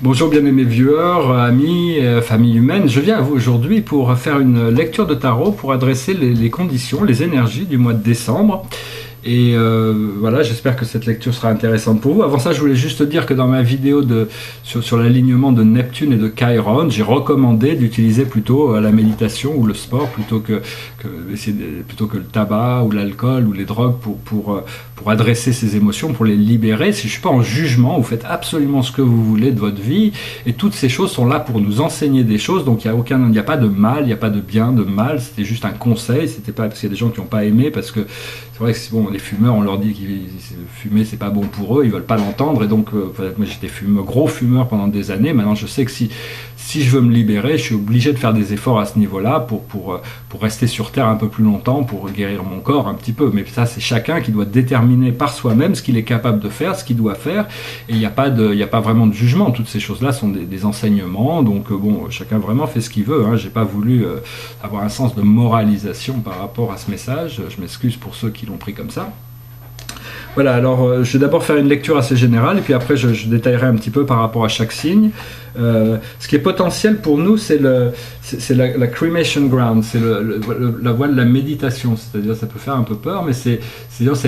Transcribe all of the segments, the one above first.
Bonjour bien-aimés viewers, amis, famille humaine. Je viens à vous aujourd'hui pour faire une lecture de tarot pour adresser les conditions, les énergies du mois de décembre. Et voilà, j'espère que cette lecture sera intéressante pour vous. Avant ça, je voulais juste dire que dans ma vidéo sur l'alignement de Neptune et de Chiron, j'ai recommandé d'utiliser plutôt la méditation ou le sport plutôt que le tabac ou l'alcool ou les drogues pour adresser ces émotions, pour les libérer. Si je ne suis pas en jugement, vous faites absolument ce que vous voulez de votre vie et toutes ces choses sont là pour nous enseigner des choses. Donc il n'y a pas de mal, il n'y a pas de bien, de mal. C'était juste un conseil. C'était pas parce qu'il y a des gens qui n'ont pas aimé, parce que c'est vrai que bon, les fumeurs, on leur dit que fumer c'est pas bon pour eux, ils veulent pas l'entendre. Et donc moi j'étais gros fumeur pendant des années. Maintenant je sais que si je veux me libérer, je suis obligé de faire des efforts à ce niveau-là pour rester sur terre un peu plus longtemps, pour guérir mon corps un petit peu. Mais ça, c'est chacun qui doit déterminer par soi-même ce qu'il est capable de faire, ce qu'il doit faire. Et il n'y a pas vraiment de jugement. Toutes ces choses-là sont des enseignements. Donc bon, chacun vraiment fait ce qu'il veut. J'ai pas voulu avoir un sens de moralisation par rapport à ce message. Je m'excuse pour ceux qui l'ont pris comme ça. Voilà, alors je vais d'abord faire une lecture assez générale et puis après je détaillerai un petit peu par rapport à chaque signe. Ce qui est potentiel pour nous, c'est la cremation ground, c'est la voie de la méditation, c'est-à-dire ça peut faire un peu peur, mais c'est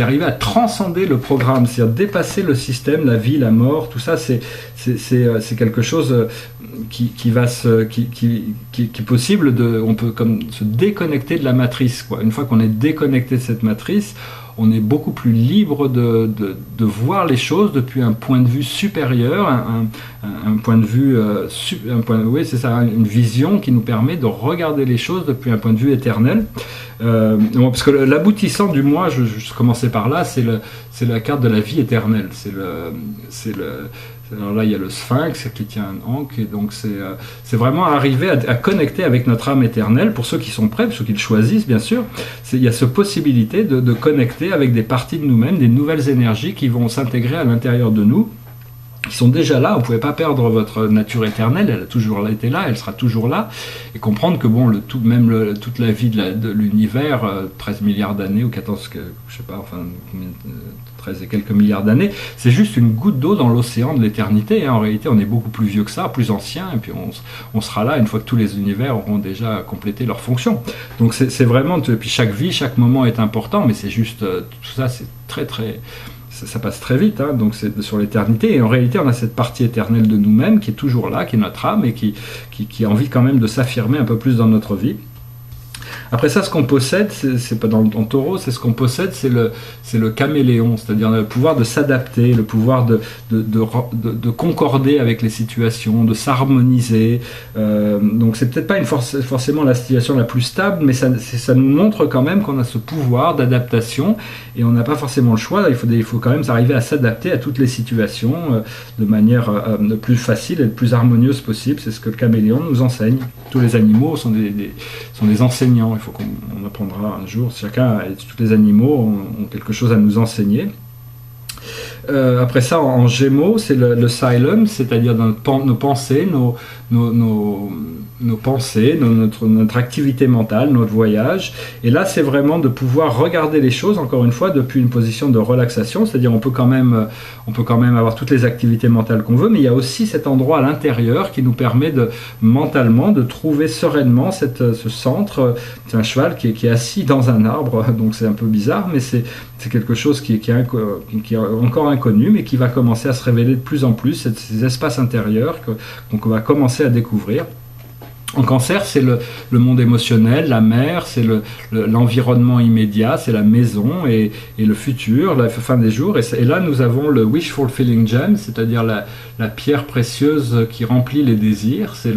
arriver à transcender le programme, c'est-à-dire dépasser le système, la vie, la mort, tout ça, c'est quelque chose qui est possible, on peut comme se déconnecter de la matrice, quoi. Une fois qu'on est déconnecté de cette matrice, on est beaucoup plus libre de voir les choses depuis un point de vue supérieur, un point de vue, oui c'est ça, une vision qui nous permet de regarder les choses depuis un point de vue éternel. Parce que l'aboutissant du mois, je commençais par là, c'est la carte de la vie éternelle. Alors là, il y a le sphinx qui tient un ankh, et donc c'est vraiment arriver à connecter avec notre âme éternelle, pour ceux qui sont prêts, pour ceux qui le choisissent, bien sûr. Il y a cette possibilité de connecter avec des parties de nous-mêmes, des nouvelles énergies qui vont s'intégrer à l'intérieur de nous, qui sont déjà là. Vous ne pouvez pas perdre votre nature éternelle, elle a toujours été là, elle sera toujours là, et comprendre que bon, toute la vie de l'univers, 13 milliards d'années, ou 14, je sais pas, enfin 13 et quelques milliards d'années, c'est juste une goutte d'eau dans l'océan de l'éternité. En réalité, on est beaucoup plus vieux que ça, plus ancien, et puis on sera là une fois que tous les univers auront déjà complété leur fonction. Donc c'est vraiment, et puis chaque vie, chaque moment est important, mais c'est juste, tout ça c'est très très... Ça passe très vite, donc c'est sur l'éternité, et en réalité on a cette partie éternelle de nous-mêmes qui est toujours là, qui est notre âme, et qui a envie quand même de s'affirmer un peu plus dans notre vie. Après ça, ce qu'on possède, c'est pas en taureau, c'est ce qu'on possède, c'est le caméléon, c'est-à-dire le pouvoir de s'adapter, le pouvoir de concorder avec les situations, de s'harmoniser. Donc c'est peut-être pas forcément la situation la plus stable, mais ça nous montre quand même qu'on a ce pouvoir d'adaptation, et on n'a pas forcément le choix. Il faut quand même arriver à s'adapter à toutes les situations de manière le plus facile et le plus harmonieuse possible. C'est ce que le caméléon nous enseigne. Tous les animaux sont des enseignants. Il faut qu'on apprendra un jour. Tous les animaux ont quelque chose à nous enseigner. Après ça, en Gémeaux, c'est le silence, c'est-à-dire nos pensées, nos pensées, notre activité mentale, notre voyage. Et là, c'est vraiment de pouvoir regarder les choses, encore une fois, depuis une position de relaxation, c'est-à-dire on peut quand même avoir toutes les activités mentales qu'on veut, mais il y a aussi cet endroit à l'intérieur qui nous permet mentalement de trouver sereinement ce centre. C'est un cheval qui est assis dans un arbre, donc c'est un peu bizarre, mais c'est quelque chose qui est encore inconnu, mais qui va commencer à se révéler de plus en plus, ces espaces intérieurs qu'on va commencer à découvrir. En Cancer, c'est le monde émotionnel, la mer, c'est l'environnement immédiat, c'est la maison et le futur, la fin des jours. Et là, nous avons le Wish Fulfilling Gem, c'est-à-dire la pierre précieuse qui remplit les désirs. C'est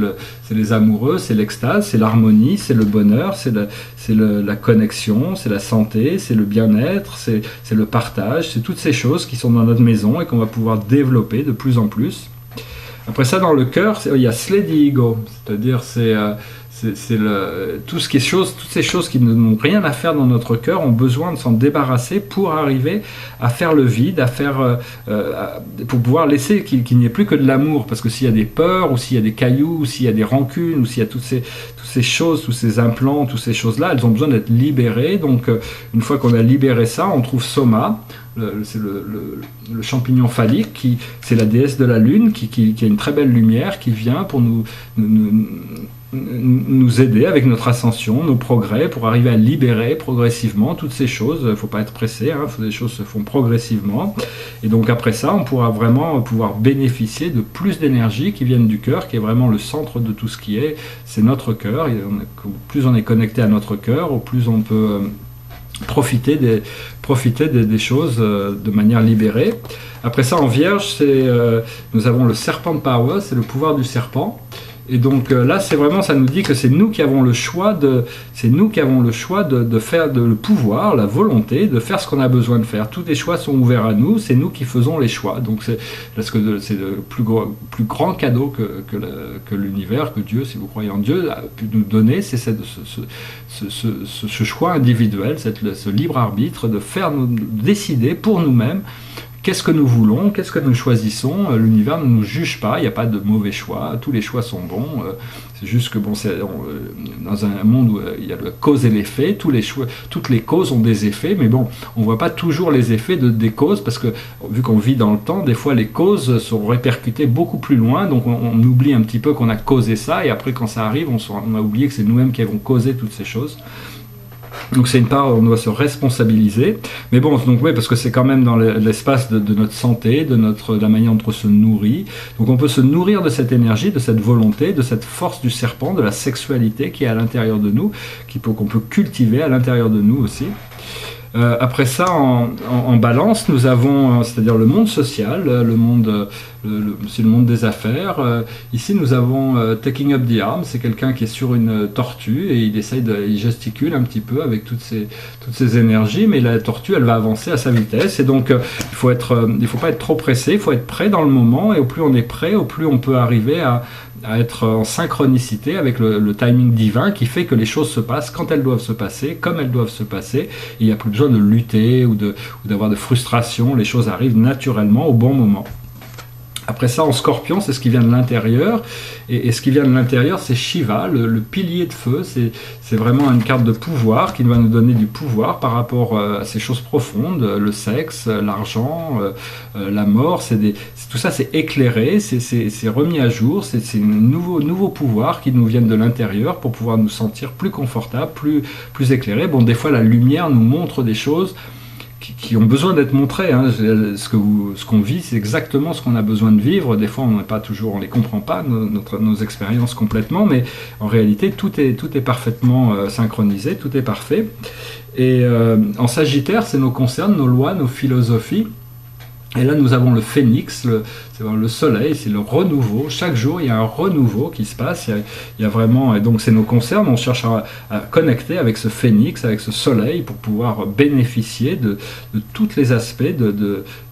les amoureux, c'est l'extase, c'est l'harmonie, c'est le bonheur, c'est la connexion, c'est la santé, c'est le bien-être, c'est le partage. C'est toutes ces choses qui sont dans notre maison et qu'on va pouvoir développer de plus en plus. Après ça, dans le cœur, il y a Sledy Ego, c'est-à-dire toutes ces choses qui n'ont rien à faire dans notre cœur ont besoin de s'en débarrasser pour arriver à faire le vide, pour pouvoir laisser qu'il n'y ait plus que de l'amour. Parce que s'il y a des peurs, ou s'il y a des cailloux, ou s'il y a des rancunes, ou s'il y a toutes ces choses, tous ces implants, toutes ces choses-là, elles ont besoin d'être libérées. Donc une fois qu'on a libéré ça, on trouve Soma. c'est le champignon phallique, c'est la déesse de la lune qui a une très belle lumière, qui vient pour nous aider avec notre ascension, nos progrès, pour arriver à libérer progressivement toutes ces choses. Il ne faut pas être pressé, les choses se font progressivement. Et donc après ça, on pourra vraiment pouvoir bénéficier de plus d'énergie qui viennent du cœur, qui est vraiment le centre de tout ce qui est. C'est notre cœur. Plus on est connecté à notre cœur, au plus on peut profiter des choses de manière libérée. Après ça, en Vierge, nous avons le serpent de power, c'est le pouvoir du serpent. Et donc là, c'est vraiment, ça nous dit que c'est nous qui avons le choix de faire le pouvoir, la volonté de faire ce qu'on a besoin de faire. Tous les choix sont ouverts à nous, c'est nous qui faisons les choix. Donc c'est le plus grand cadeau que l'univers, que Dieu, si vous croyez en Dieu, a pu nous donner, c'est ce choix individuel, ce libre arbitre de décider pour nous-mêmes. Qu'est-ce que nous voulons, qu'est-ce que nous choisissons? L'univers ne nous juge pas, il n'y a pas de mauvais choix, tous les choix sont bons. C'est juste que dans un monde où il y a la cause et l'effet, toutes les causes ont des effets, mais bon, on ne voit pas toujours les effets des causes, parce que vu qu'on vit dans le temps, des fois les causes sont répercutées beaucoup plus loin, donc on oublie un petit peu qu'on a causé ça, et après quand ça arrive, on a oublié que c'est nous-mêmes qui avons causé toutes ces choses. Donc c'est une part où on doit se responsabiliser, mais bon, donc oui, parce que c'est quand même dans l'espace de notre santé, de la manière dont on se nourrit. Donc on peut se nourrir de cette énergie, de cette volonté, de cette force du serpent, de la sexualité qui est à l'intérieur de nous, qu'on peut cultiver à l'intérieur de nous aussi. Après ça, en balance, nous avons, c'est-à-dire le monde social, c'est le monde des affaires. Ici, nous avons Taking Up the Arm, c'est quelqu'un qui est sur une tortue et il gesticule un petit peu avec toutes ces énergies, mais la tortue, elle va avancer à sa vitesse. Et donc, il faut pas être trop pressé, il faut être prêt dans le moment. Et au plus on est prêt, au plus on peut arriver à être en synchronicité avec le timing divin qui fait que les choses se passent quand elles doivent se passer, comme elles doivent se passer. Et il n'y a plus besoin de lutter ou d'avoir de frustration. Les choses arrivent naturellement au bon moment. Après ça, en Scorpion, c'est ce qui vient de l'intérieur. Et ce qui vient de l'intérieur, c'est Shiva, le pilier de feu. C'est vraiment une carte de pouvoir qui va nous donner du pouvoir par rapport à ces choses profondes, le sexe, l'argent, la mort. Tout ça, c'est éclairé, c'est remis à jour. C'est un nouveau pouvoir qui nous vient de l'intérieur pour pouvoir nous sentir plus confortables, plus éclairés. Bon, des fois, la lumière nous montre des choses qui ont besoin d'être montrés. Ce qu'on vit, c'est exactement ce qu'on a besoin de vivre. Des fois, on les comprend pas, nos expériences complètement, mais en réalité, tout est parfaitement synchronisé, tout est parfait. Et en Sagittaire, c'est nos concerns, nos lois, nos philosophies. Et là, nous avons le phénix, c'est le soleil, c'est le renouveau. Chaque jour, il y a un renouveau qui se passe. Il y a vraiment, et donc c'est nos concerns. On cherche à connecter avec ce phénix, avec ce soleil, pour pouvoir bénéficier de tous les aspects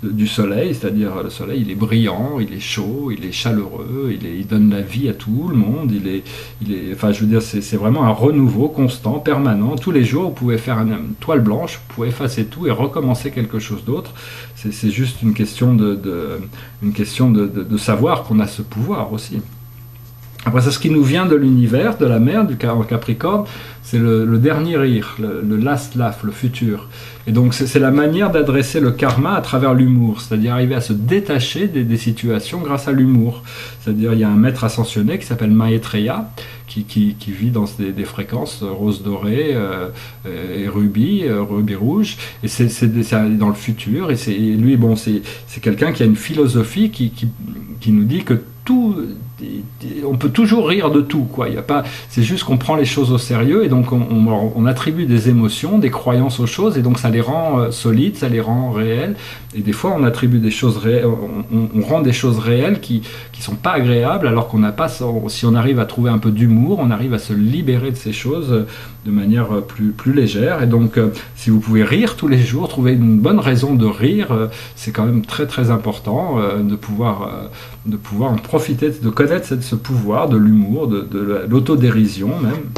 du soleil. C'est-à-dire, le soleil, il est brillant, il est chaud, il est chaleureux, il donne la vie à tout le monde. Enfin, je veux dire, c'est vraiment un renouveau constant, permanent. Tous les jours, vous pouvez faire une toile blanche, vous pouvez effacer tout et recommencer quelque chose d'autre. C'est juste une question de savoir qu'on a ce pouvoir aussi. Après ça, ce qui nous vient de l'univers, de la mer, du Capricorne, c'est le dernier rire, le last laugh, le futur. Et donc c'est la manière d'adresser le karma à travers l'humour, c'est-à-dire arriver à se détacher des situations grâce à l'humour. C'est-à-dire il y a un maître ascensionné qui s'appelle Maitreya, qui vit dans des fréquences rose dorée et rubis rouge, et c'est dans le futur, et lui, bon, c'est quelqu'un qui a une philosophie qui nous dit que on peut toujours rire de tout, quoi. C'est juste qu'on prend les choses au sérieux, et donc on attribue des émotions, des croyances aux choses, et donc ça les rend solides, ça les rend réelles. Et des fois, on attribue des choses réelles, on rend des choses réelles qui sont pas agréables, alors qu'on n'a pas. Si on arrive à trouver un peu d'humour, on arrive à se libérer de ces choses de manière plus légère. Et donc, si vous pouvez rire tous les jours, trouver une bonne raison de rire, c'est quand même très très important de pouvoir en profiter, de connaître ce pouvoir de l'humour, de l'autodérision même.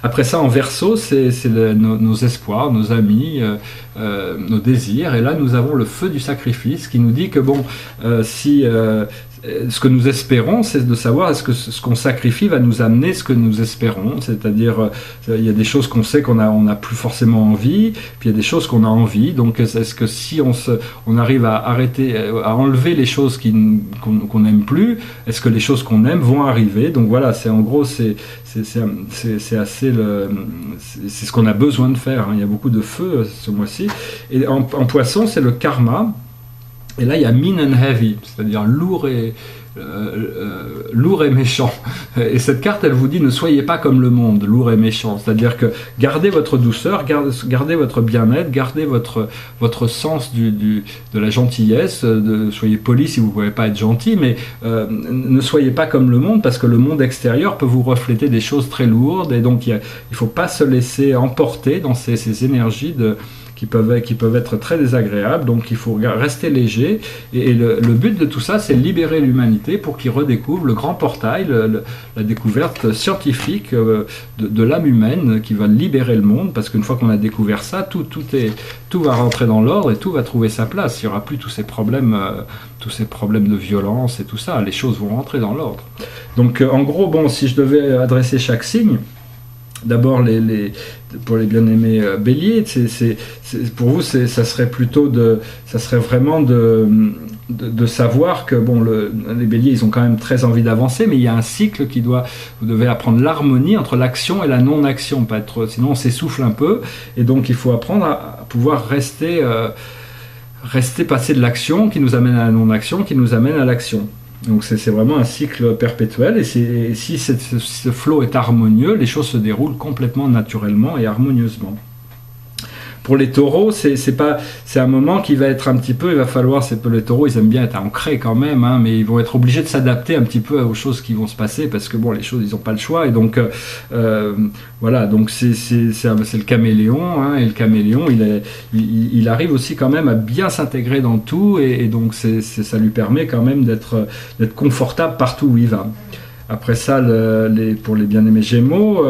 Après ça, en Verseau, c'est nos espoirs, nos amis, nos désirs. Et là, nous avons le feu du sacrifice qui nous dit que bon, si ce que nous espérons, c'est de savoir est-ce que ce qu'on sacrifie va nous amener ce que nous espérons. C'est-à-dire, il y a des choses qu'on sait qu'on n'a plus forcément envie, puis il y a des choses qu'on a envie. Donc, est-ce que si on arrive à arrêter, à enlever les choses qu'on n'aime plus, est-ce que les choses qu'on aime vont arriver? Donc voilà, c'est en gros, c'est assez c'est ce qu'on a besoin de faire. Hein. Il y a beaucoup de feu ce mois-ci. Et en Poisson, c'est le karma. Et là, il y a mean and heavy, c'est-à-dire lourd et méchant. Et cette carte, elle vous dit, ne soyez pas comme le monde, lourd et méchant. C'est-à-dire que gardez votre douceur, gardez votre bien-être, gardez votre sens de la gentillesse, soyez poli si vous ne pouvez pas être gentil, mais ne soyez pas comme le monde, parce que le monde extérieur peut vous refléter des choses très lourdes, et donc il ne faut pas se laisser emporter dans ces énergies qui peuvent être très désagréables, donc il faut rester léger, et le but de tout ça, c'est libérer l'humanité pour qu'il redécouvre le grand portail, la découverte scientifique de l'âme humaine qui va libérer le monde, parce qu'une fois qu'on a découvert ça, tout va rentrer dans l'ordre et tout va trouver sa place. Il n'y aura plus tous ces problèmes de violence et tout ça, les choses vont rentrer dans l'ordre. Donc en gros, bon, si je devais adresser chaque signe, d'abord, pour les bien-aimés béliers, pour vous, ça serait vraiment de savoir que bon, les béliers, ils ont quand même très envie d'avancer, mais il y a un cycle vous devez apprendre l'harmonie entre l'action et la non-action, sinon on s'essouffle un peu, et donc il faut apprendre à pouvoir rester passer de l'action qui nous amène à la non-action, qui nous amène à l'action. Donc c'est vraiment un cycle perpétuel, et si ce flot est harmonieux, les choses se déroulent complètement naturellement et harmonieusement. Pour les taureaux, c'est un moment qui va être un petit peu, il va falloir, les taureaux, ils aiment bien être ancrés quand même, hein, mais ils vont être obligés de s'adapter un petit peu aux choses qui vont se passer, parce que bon, les choses, ils n'ont pas le choix, et donc voilà, donc c'est le caméléon, hein, et le caméléon, il arrive aussi quand même à bien s'intégrer dans tout, et donc ça lui permet quand même d'être confortable partout où il va. Après ça, pour les bien-aimés Gémeaux,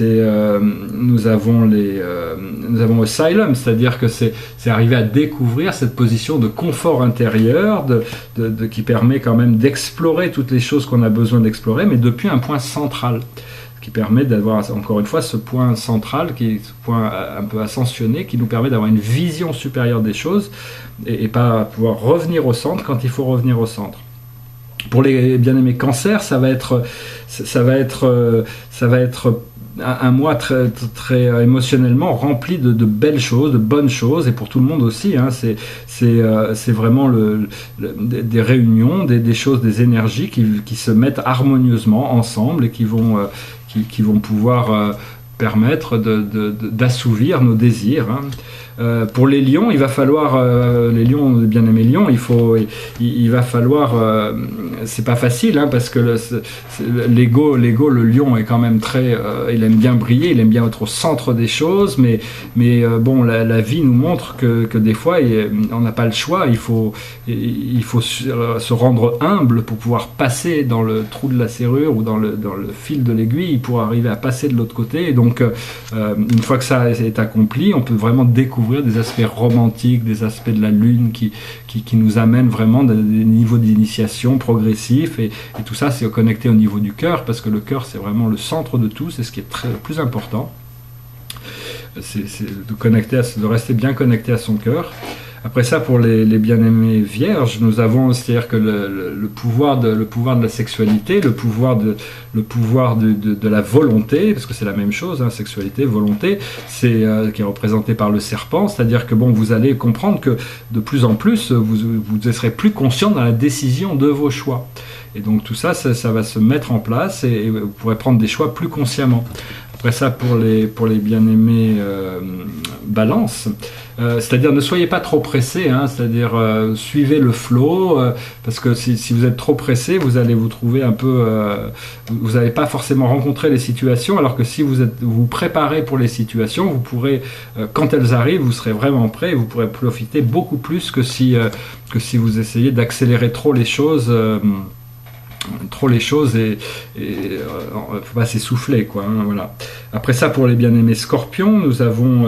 nous avons Asylum, c'est-à-dire que c'est arriver à découvrir cette position de confort intérieur, qui permet quand même d'explorer toutes les choses qu'on a besoin d'explorer, mais depuis un point central, qui permet d'avoir encore une fois ce point central, qui est ce point un peu ascensionné, qui nous permet d'avoir une vision supérieure des choses, et pas pouvoir revenir au centre quand il faut revenir au centre. Pour les bien-aimés Cancer, ça va être un mois très, très émotionnellement rempli de belles choses, de bonnes choses, et pour tout le monde aussi, hein, c'est vraiment des réunions, des choses, des énergies qui se mettent harmonieusement ensemble, et qui vont pouvoir permettre d'assouvir nos désirs. Hein. Pour les lions, il va falloir, les lions, les bien-aimés lions, il va falloir, c'est pas facile, hein, parce que l'ego, le lion est quand même très, il aime bien briller, il aime bien être au centre des choses, mais bon, la vie nous montre que des fois, on n'a pas le choix, il faut se rendre humble pour pouvoir passer dans le trou de la serrure ou dans le fil de l'aiguille pour arriver à passer de l'autre côté, et donc une fois que ça est accompli, on peut vraiment découvrir des aspects romantiques, des aspects de la lune qui nous amènent vraiment à des niveaux d'initiation progressifs, et tout ça c'est connecté au niveau du cœur, parce que le cœur c'est vraiment le centre de tout, c'est ce qui est le plus important, c'est de rester bien connecté à son cœur. Après ça, pour les bien-aimés vierges, nous avons, c'est-à-dire que le pouvoir de la sexualité, le pouvoir de la volonté, parce que c'est la même chose, hein, sexualité, volonté, qui est représenté par le serpent, c'est-à-dire que bon, vous allez comprendre que de plus en plus, vous serez plus conscient dans la décision de vos choix. Et donc tout ça va se mettre en place, et vous pourrez prendre des choix plus consciemment. Après ça, pour les bien-aimés balance, c'est-à-dire ne soyez pas trop pressés, hein, c'est-à-dire suivez le flow, parce que si vous êtes trop pressé, vous allez vous trouver un peu, vous n'allez pas forcément rencontrer les situations, alors que si vous préparez pour les situations, vous pourrez, quand elles arrivent, vous serez vraiment prêt, et vous pourrez profiter beaucoup plus que si vous essayez d'accélérer trop les choses. trop les choses faut pas s'essouffler, quoi, hein, voilà. Après ça, pour les bien-aimés Scorpions, nous avons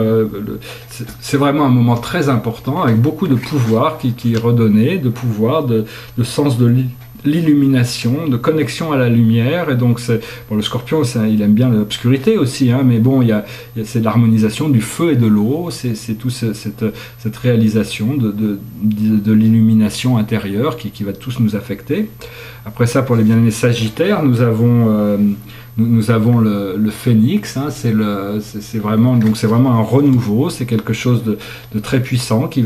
c'est vraiment un moment très important avec beaucoup de pouvoir qui est redonné, de pouvoir, de sens de l'illumination, de connexion à la lumière. Et donc le Scorpion, il aime bien l'obscurité aussi, hein, mais bon, c'est l'harmonisation du feu et de l'eau, c'est tout cette réalisation de l'illumination intérieure qui va tous nous affecter. Après ça, pour les bien-aimés Sagittaires, nous avons le phénix, hein, c'est vraiment un renouveau, c'est quelque chose de très puissant qui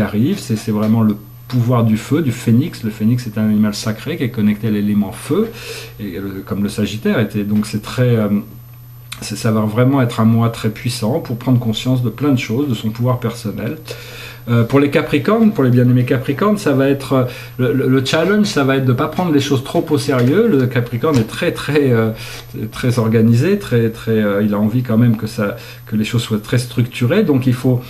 arrive, c'est vraiment le pouvoir du feu, du phénix. Le phénix est un animal sacré qui est connecté à l'élément feu, comme le Sagittaire était. Donc ça va vraiment être un mois très puissant pour prendre conscience de plein de choses, de son pouvoir personnel. Pour les Capricornes, pour les bien-aimés Capricornes, ça va être le challenge, ça va être de ne pas prendre les choses trop au sérieux. Le Capricorne est très organisé, il a envie quand même que les choses soient très structurées. Donc il faut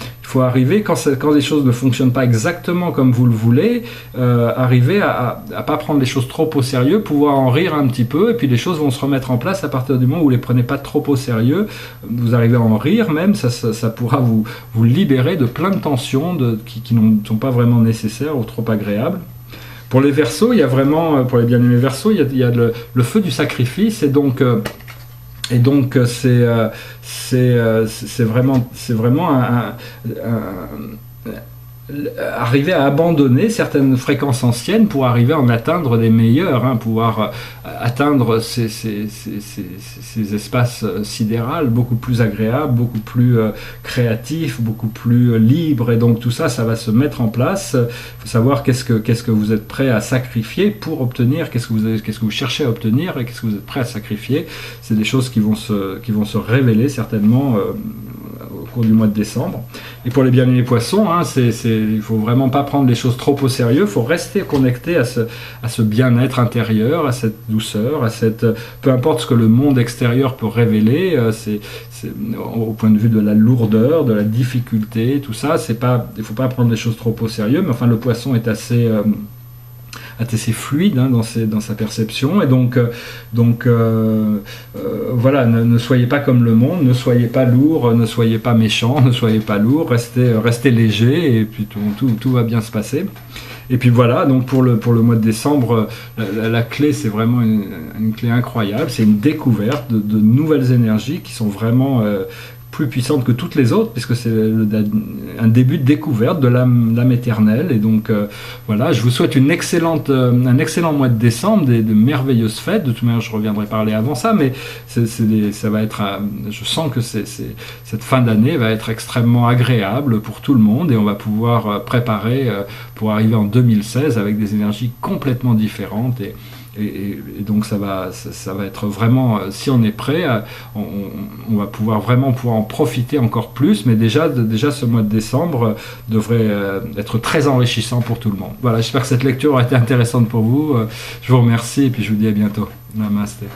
arriver, quand les choses ne fonctionnent pas exactement comme vous le voulez, arriver à pas prendre les choses trop au sérieux, pouvoir en rire un petit peu, et puis les choses vont se remettre en place à partir du moment où vous les prenez pas trop au sérieux. Vous arrivez à en rire même, ça pourra vous libérer de plein de tensions qui ne sont pas vraiment nécessaires ou trop agréables. Pour les Verseaux, il y a vraiment, pour les bien-aimés Verseaux, il y a le feu du sacrifice, et donc c'est vraiment arriver à abandonner certaines fréquences anciennes pour arriver à en atteindre des meilleures, hein, pouvoir atteindre ces espaces sidérales beaucoup plus agréables, beaucoup plus créatifs, beaucoup plus libres. Et donc tout ça va se mettre en place. Il faut savoir qu'est-ce que vous êtes prêt à sacrifier pour obtenir, qu'est-ce que vous cherchez à obtenir, et qu'est-ce que vous êtes prêt à sacrifier. C'est des choses qui vont se révéler certainement au cours du mois de décembre. Et pour les bien-aimés Poissons, hein, il faut vraiment pas prendre les choses trop au sérieux, il faut rester connecté à ce bien-être intérieur, à cette douceur, peu importe ce que le monde extérieur peut révéler, au point de vue de la lourdeur, de la difficulté, tout ça, il faut pas prendre les choses trop au sérieux, mais enfin le Poisson est assez fluide, hein, dans sa perception, et donc voilà, ne soyez pas comme le monde, ne soyez pas lourd, ne soyez pas méchant, ne soyez pas lourd, restez léger, et puis tout va bien se passer. Et puis voilà, donc pour le mois de décembre, la clé, c'est vraiment une clé incroyable, c'est une découverte de nouvelles énergies qui sont vraiment plus puissante que toutes les autres, puisque c'est un début de découverte de l'âme éternelle. Et donc voilà, je vous souhaite un excellent mois de décembre, de merveilleuses fêtes. De toute manière, je reviendrai parler avant ça, mais ça va être, je sens que cette fin d'année va être extrêmement agréable pour tout le monde, et on va pouvoir préparer pour arriver en 2016 avec des énergies complètement différentes. Et donc ça va être vraiment, si on est prêt, on va pouvoir en profiter encore plus, mais déjà ce mois de décembre devrait être très enrichissant pour tout le monde. Voilà, j'espère que cette lecture a été intéressante pour vous. Je vous remercie, et puis je vous dis à bientôt. Namasté.